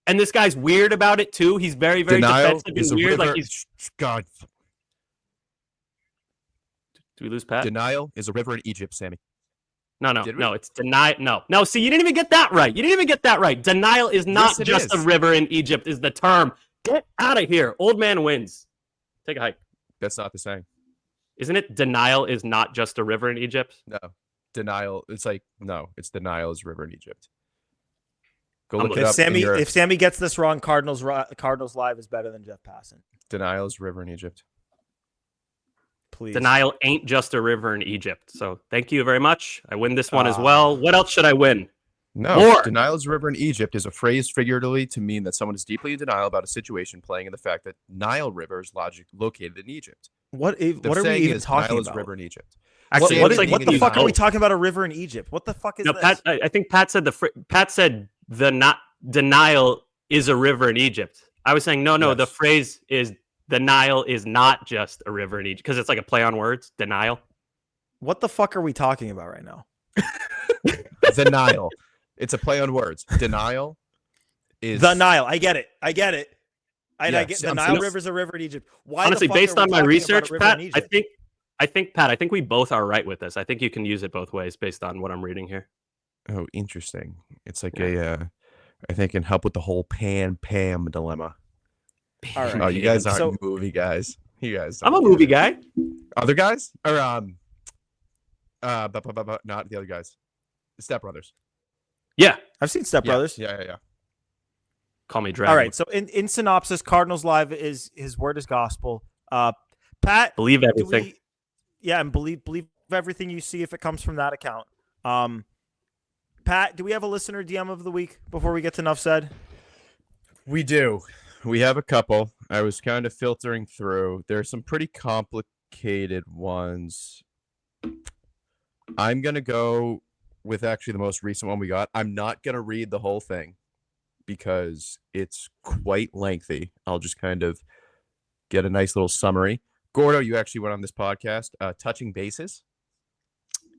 And this guy's weird about it too. He's very, very defensive and weird. Like he's God. Do we lose Pat? Denial is a river in Egypt, Sammy. No, it's denial. No, see, you didn't even get that right. Denial is not just a river in Egypt is the term. Get out of here. Old man wins. Take a hike. That's not the same. Isn't it denial is not just a river in Egypt? No. Denial. It's denial is a river in Egypt. Go look it up. If Sammy gets this wrong, Cardinals Live is better than Jeff Passan. Denial is a river in Egypt. Please. Denial ain't just a river in Egypt. So thank you very much. I win this one as well. What else should I win? No. More. Denial is a river in Egypt is a phrase figuratively to mean that someone is deeply in denial about a situation, playing in the fact that Nile River is located in Egypt. What are we even talking Nile about? is a river in Egypt. Actually, what the fuck are we talking about? A river in Egypt? What the fuck is this? Pat, I think Pat said denial is a river in Egypt. I was saying no. The phrase is the Nile is not just a river in Egypt because it's like a play on words. Denial. What the fuck are we talking about right now? The Nile. It's a play on words. Denial is the Nile. I get it. I get the Nile River is a river in Egypt. Why? Honestly, based on my research, Pat, I think we both are right with this. I think you can use it both ways based on what I'm reading here. Oh, interesting. It's like I think can help with the whole Pam dilemma. All right. Oh, you guys aren't movie guys. You guys. I'm a movie guy. Other guys or not the other guys. Step Brothers. Yeah, I've seen Step Brothers. Yeah. Call me Dragon. All right. So in synopsis, Cardinals Live is his word is gospel. Pat, believe everything. And believe everything you see if it comes from that account. Pat, do we have a listener DM of the week before we get to enough said? We do. We have a couple. I was kind of filtering through. There are some pretty complicated ones. I'm going to go with actually the most recent one we got. I'm not going to read the whole thing because it's quite lengthy. I'll just kind of get a nice little summary. Gordo, you actually went on this podcast, Touching Bases.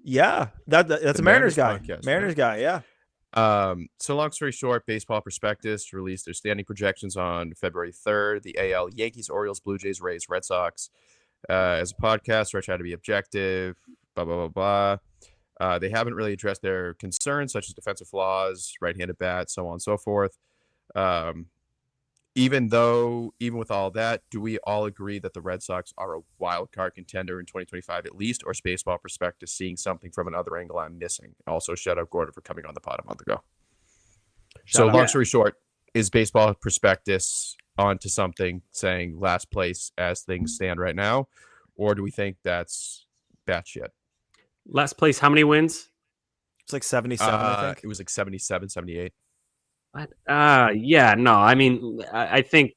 Yeah, that's a Mariners guy. Podcast, Mariners guy, yeah. So long story short, Baseball Prospectus released their standing projections on February 3rd. The AL: Yankees, Orioles, Blue Jays, Rays, Red Sox. As a podcast, where I try to be objective, blah, blah, blah, blah. They haven't really addressed their concerns, such as defensive flaws, right-handed bat, so on and so forth. Even with all that, do we all agree that the Red Sox are a wild card contender in 2025 at least, or is Baseball Prospectus seeing something from another angle I'm missing? Also, shout out Gordon for coming on the pod a month ago. Long story short, is Baseball Prospectus onto something saying last place as things stand right now, or do we think that's batshit? Last place, how many wins? It's like 77, I think. It was like 77, 78. I mean, I think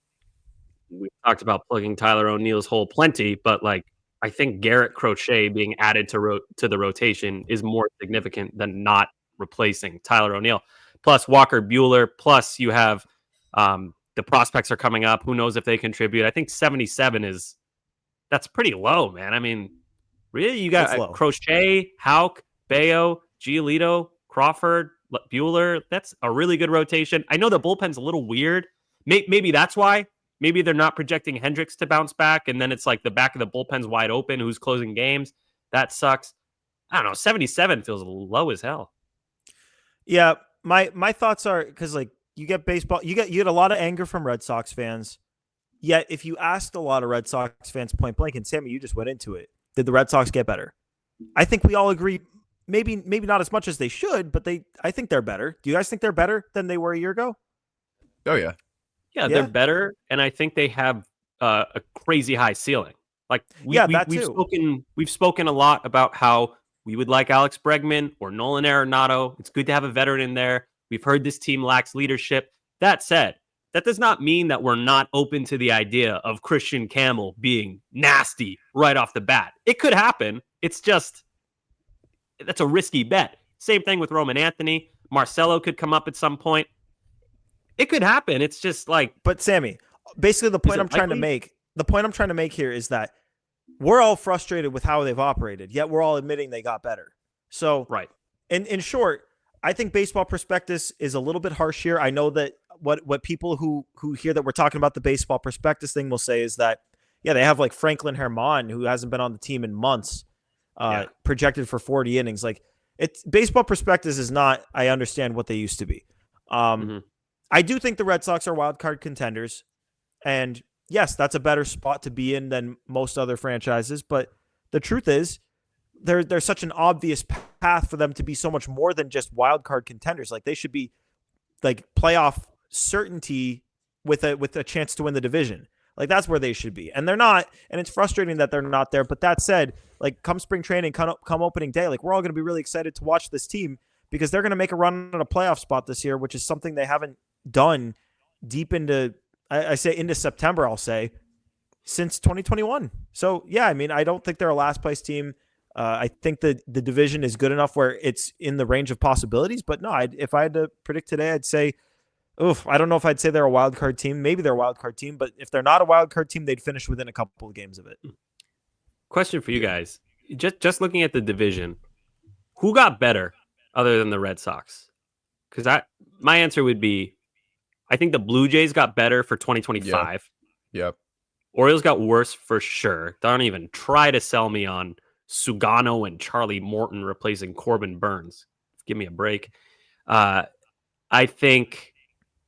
we talked about plugging Tyler O'Neill's hole plenty, but like I think Garrett Crochet being added to the rotation is more significant than not replacing Tyler O'Neill. Plus Walker Buehler. Plus you have the prospects are coming up. Who knows if they contribute? I think 77 that's pretty low, man. I mean, really, you got Crochet, Houck, Bayo, Giolito, Crawford, Buehler. That's a really good rotation. I know the bullpen's a little weird. Maybe that's why. Maybe they're not projecting Hendricks to bounce back, and then it's like the back of the bullpen's wide open. Who's closing games? That sucks. I don't know. 77 feels low as hell. Yeah, my thoughts are because like you get baseball, you get a lot of anger from Red Sox fans. Yet if you asked a lot of Red Sox fans point blank, and Sammy, you just went into it. Did the Red Sox get better? I think we all agree. Maybe not as much as they should, but I think they're better. Do you guys think they're better than they were a year ago? Oh yeah. Yeah, Yeah. they're better, and I think they have a crazy high ceiling. Like we've spoken a lot about how we would like Alex Bregman or Nolan Arenado. It's good to have a veteran in there. We've heard this team lacks leadership. That said, that does not mean that we're not open to the idea of Christian Campbell being nasty right off the bat. It could happen. It's just that's a risky bet. Same thing with Roman Anthony. Marcelo could come up at some point. It could happen. It's just like. But Sammy, basically the point I'm trying to make here is that we're all frustrated with how they've operated, yet we're all admitting they got better. So, right. In short, I think Baseball Prospectus is a little bit harsh here. I know that what people who hear that we're talking about the Baseball Prospectus thing will say is that, yeah, they have like Franklin Herman, who hasn't been on the team in months, projected for 40 innings. Like, it's Baseball Prospectus is not, I understand, what they used to be. I do think the Red Sox are wild card contenders, and yes, that's a better spot to be in than most other franchises. But the truth is, there's such an obvious path for them to be so much more than just wild card contenders. Like, they should be like playoff certainty with a chance to win the division. Like, that's where they should be, and they're not. And it's frustrating that they're not there. But that said, like, come spring training, come opening day, like, we're all going to be really excited to watch this team because they're going to make a run at a playoff spot this year, which is something they haven't done deep into, I say into September, I'll say, since 2021. So yeah, I mean, I don't think they're a last place team. I think the division is good enough where it's in the range of possibilities, but no, if I had to predict today, I'd say, I don't know if I'd say they're a wild card team. Maybe they're a wild card team, but if they're not a wild card team, they'd finish within a couple of games of it. Question for you guys. Just looking at the division, who got better other than the Red Sox? Because my answer would be, I think the Blue Jays got better for 2025. Yep. Orioles got worse for sure. Don't even try to sell me on Sugano and Charlie Morton replacing Corbin Burns. Give me a break. I think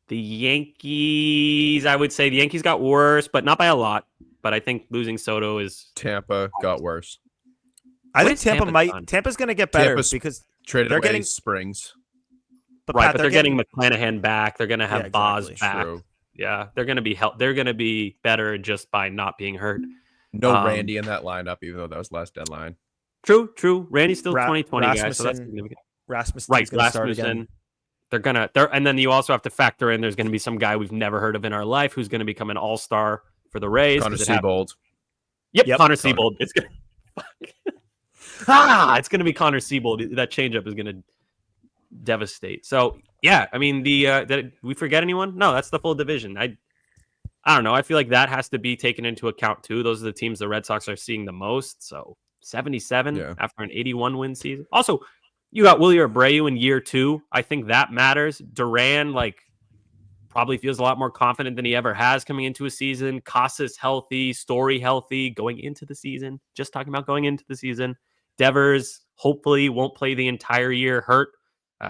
the Yankees, I would say the Yankees got worse, but not by a lot. But I think losing Soto is... Tampa got worse. I think Tampa's going to get better because they're getting Springs. But right, Pat, but they're getting McClanahan back. They're going to have Boz back. True. Yeah, they're going to be They're going to be better just by not being hurt. No Randy in that lineup, even though that was last deadline. True. Randy's still 2020 guy, so that's significant. Rasmussen's going to start again. And then you also have to factor in there's going to be some guy we've never heard of in our life who's going to become an all-star for the Rays. Connor Seabold. Yep, Connor Seabold. It's going it's going to be Connor Seabold. That changeup is going to devastate. So yeah, I mean, did we forget anyone? No, that's the full division. I don't know. I feel like that has to be taken into account too. Those are the teams the Red Sox are seeing the most. So 77 after an 81 win season. Also, you got Willie Abreu in year 2. I think that matters. Duran probably feels a lot more confident than he ever has coming into a season. Casas healthy, Story healthy going into the season. Just talking about going into the season. Devers hopefully won't play the entire year hurt.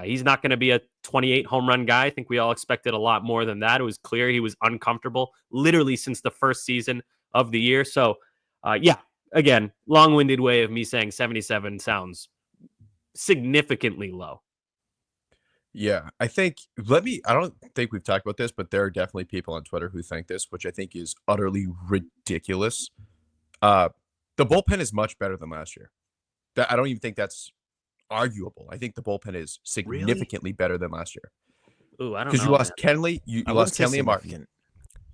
He's not going to be a 28 home run guy. I think we all expected a lot more than that. It was clear he was uncomfortable literally since the first season of the year. So, again, long-winded way of me saying 77 sounds significantly low. Yeah, I don't think we've talked about this, but there are definitely people on Twitter who think this, which I think is utterly ridiculous. The bullpen is much better than last year. I don't even think that's arguable. I think the bullpen is significantly better than last year. Ooh, I don't know. Because you lost Kenley, you lost Kenley and Martin.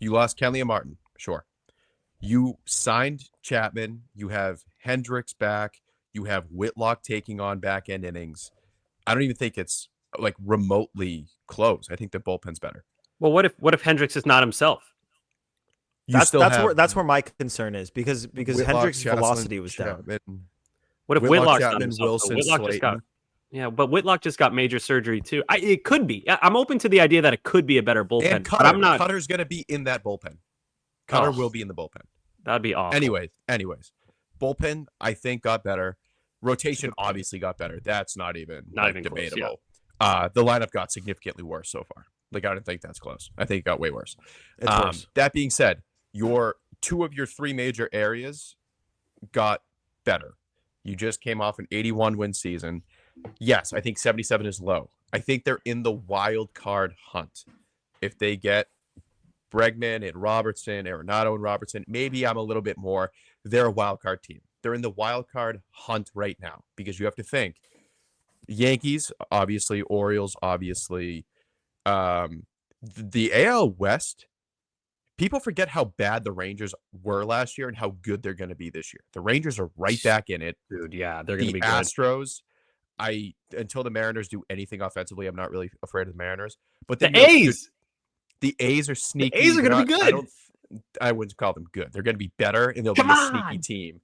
You lost Kenley and Martin, sure. You signed Chapman. You have Hendricks back. You have Whitlock taking on back-end innings. I don't even think it's remotely close. I think the bullpen's better. Well, what if Hendricks is not himself? That's where my concern is because Whitlock, Hendricks' Chapman, velocity was down. What if Whitlock's not Chapman, himself? Wilson, Whitlock just got, Slayton. but Whitlock just got major surgery too. It could be. I'm open to the idea that it could be a better bullpen. And but I'm not. Cutter's going to be in that bullpen. Cutter will be in the bullpen. That'd be awesome. Anyways, bullpen I think got better. Rotation obviously got better. That's not even debatable. Close, The lineup got significantly worse so far. I don't think that's close. I think it got way worse. It's worse. That being said, two of your 3 major areas got better. You just came off an 81 win season. Yes, I think 77 is low. I think they're in the wild card hunt. If they get Bregman and Robertson, Arenado and Robertson, maybe I'm a little bit more. They're a wild card team. They're in the wild card hunt right now because you have to think Yankees, obviously, Orioles, obviously. The AL West, people forget how bad the Rangers were last year and how good they're going to be this year. The Rangers are right back in it. Dude, yeah, they're going to be The good. Astros, until the Mariners do anything offensively, I'm not really afraid of the Mariners. But The then A's. The A's are sneaky. The A's are going to be good. I wouldn't call them good. They're going to be better, and they'll Come be a on. sneaky team.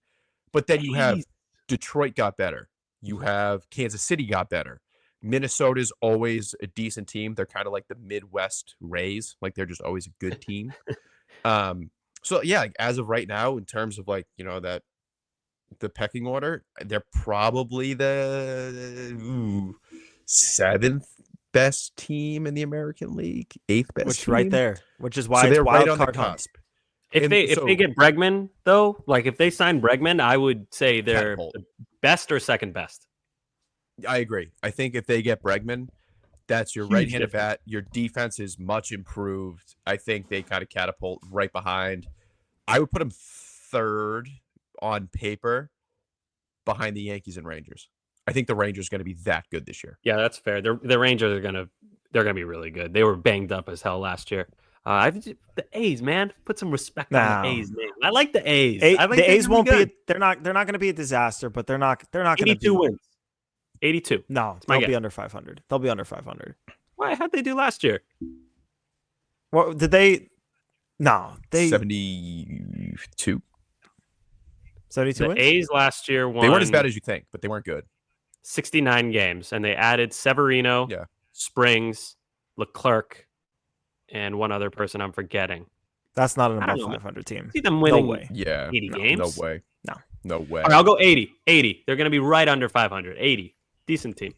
But then you have A's. Detroit got better. You have Kansas City got better. Minnesota's always a decent team. They're kind of like the Midwest Rays. Like they're just always a good team. So yeah, like, as of right now, in terms of like, that the pecking order, they're probably the seventh best team in the American League, eighth best. Which team. right there, which is why So it's they're wild right on the card hunt. cusp. If they get Bregman though, like if they sign Bregman, I would say they're Catapult. the best or second best. I agree. I think if they get Bregman, that's your Huge right-handed difference. bat. Your defense is much improved. I think they kind of catapult right behind. I would put them third on paper behind the Yankees and Rangers. I think the Rangers are going to be that good this year. Yeah, that's fair. The Rangers are they're gonna be really good. They were banged up as hell last year. The A's, man, put some respect on the A's name. I like the A's. I think the A's won't good. be. They're not going to be a disaster, but they're not going to be 82 wins. 82. No, my they'll guess. be under 500. They'll be under 500. Why? How'd they do last year? What did they? No, they 72. 72 The wins. A's last year won. They weren't as bad as you think, but they weren't good. 69 games, and they added Severino, Yeah. Springs, Leclerc, and one other person I'm forgetting. That's not an I don't above know. 500 team. See them winning No way. Yeah. 80 no, games. No way. No. No way. All right, I'll go 80. 80. They're going to be right under 500. 80. Decent team.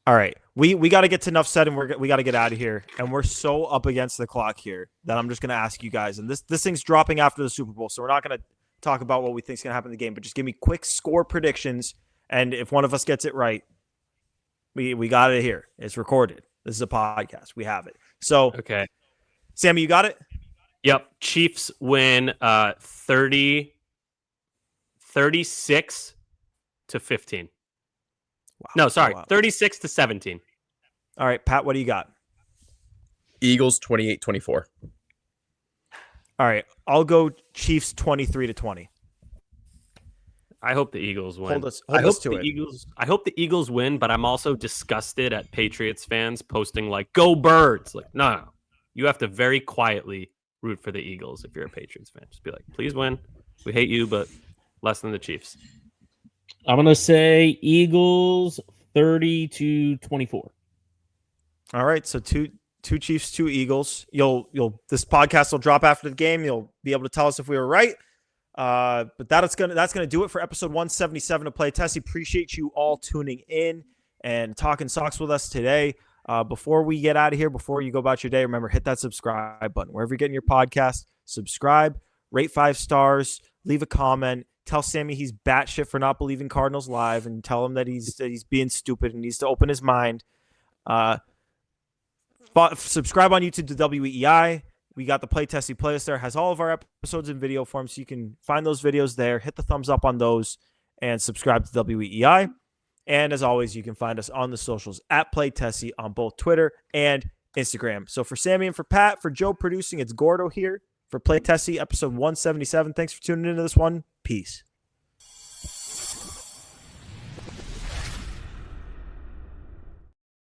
All right, we got to get to enough said, and we got to get out of here. And we're so up against the clock here that I'm just going to ask you guys. And this thing's dropping after the Super Bowl, so we're not going to talk about what we think is going to happen in the game. But just give me quick score predictions, and if one of us gets it right, we got it here. It's recorded. This is a podcast. We have it. So, Okay. Sammy, you got it? Yep. Chiefs win 36 to 15. Wow. No, sorry. Wow. 36 to 17. All right, Pat, what do you got? Eagles 28-24. All right, I'll go Chiefs 23-20. I hope the Eagles win. Hold us I to it. I hope the Eagles win, but I'm also disgusted at Patriots fans posting like "Go Birds!" Like, no. You have to very quietly root for the Eagles if you're a Patriots fan. Just be like, please win. We hate you, but less than the Chiefs. I'm gonna say Eagles 30-24. All right, so two Chiefs, 2 Eagles. This podcast will drop after the game. You'll be able to tell us if we were right. But that's gonna do it for episode 177 of Play Tessie. Appreciate you all tuning in and talking socks with us today. Before we get out of here, before you go about your day, remember, hit that subscribe button wherever you're getting your podcast. Subscribe, rate 5 stars, leave a comment. Tell Sammy he's batshit for not believing Cardinals live, and tell him that he's being stupid and needs to open his mind. Subscribe on YouTube to WEI. We got the Play Tessie playlist there. Has all of our episodes in video form, so you can find those videos there. Hit the thumbs up on those and subscribe to WEI. And as always, you can find us on the socials at Play Tessie on both Twitter and Instagram. So for Sammy and for Pat, for Joe producing, it's Gordo here for Play Tessie episode 177. Thanks for tuning into this one. Peace.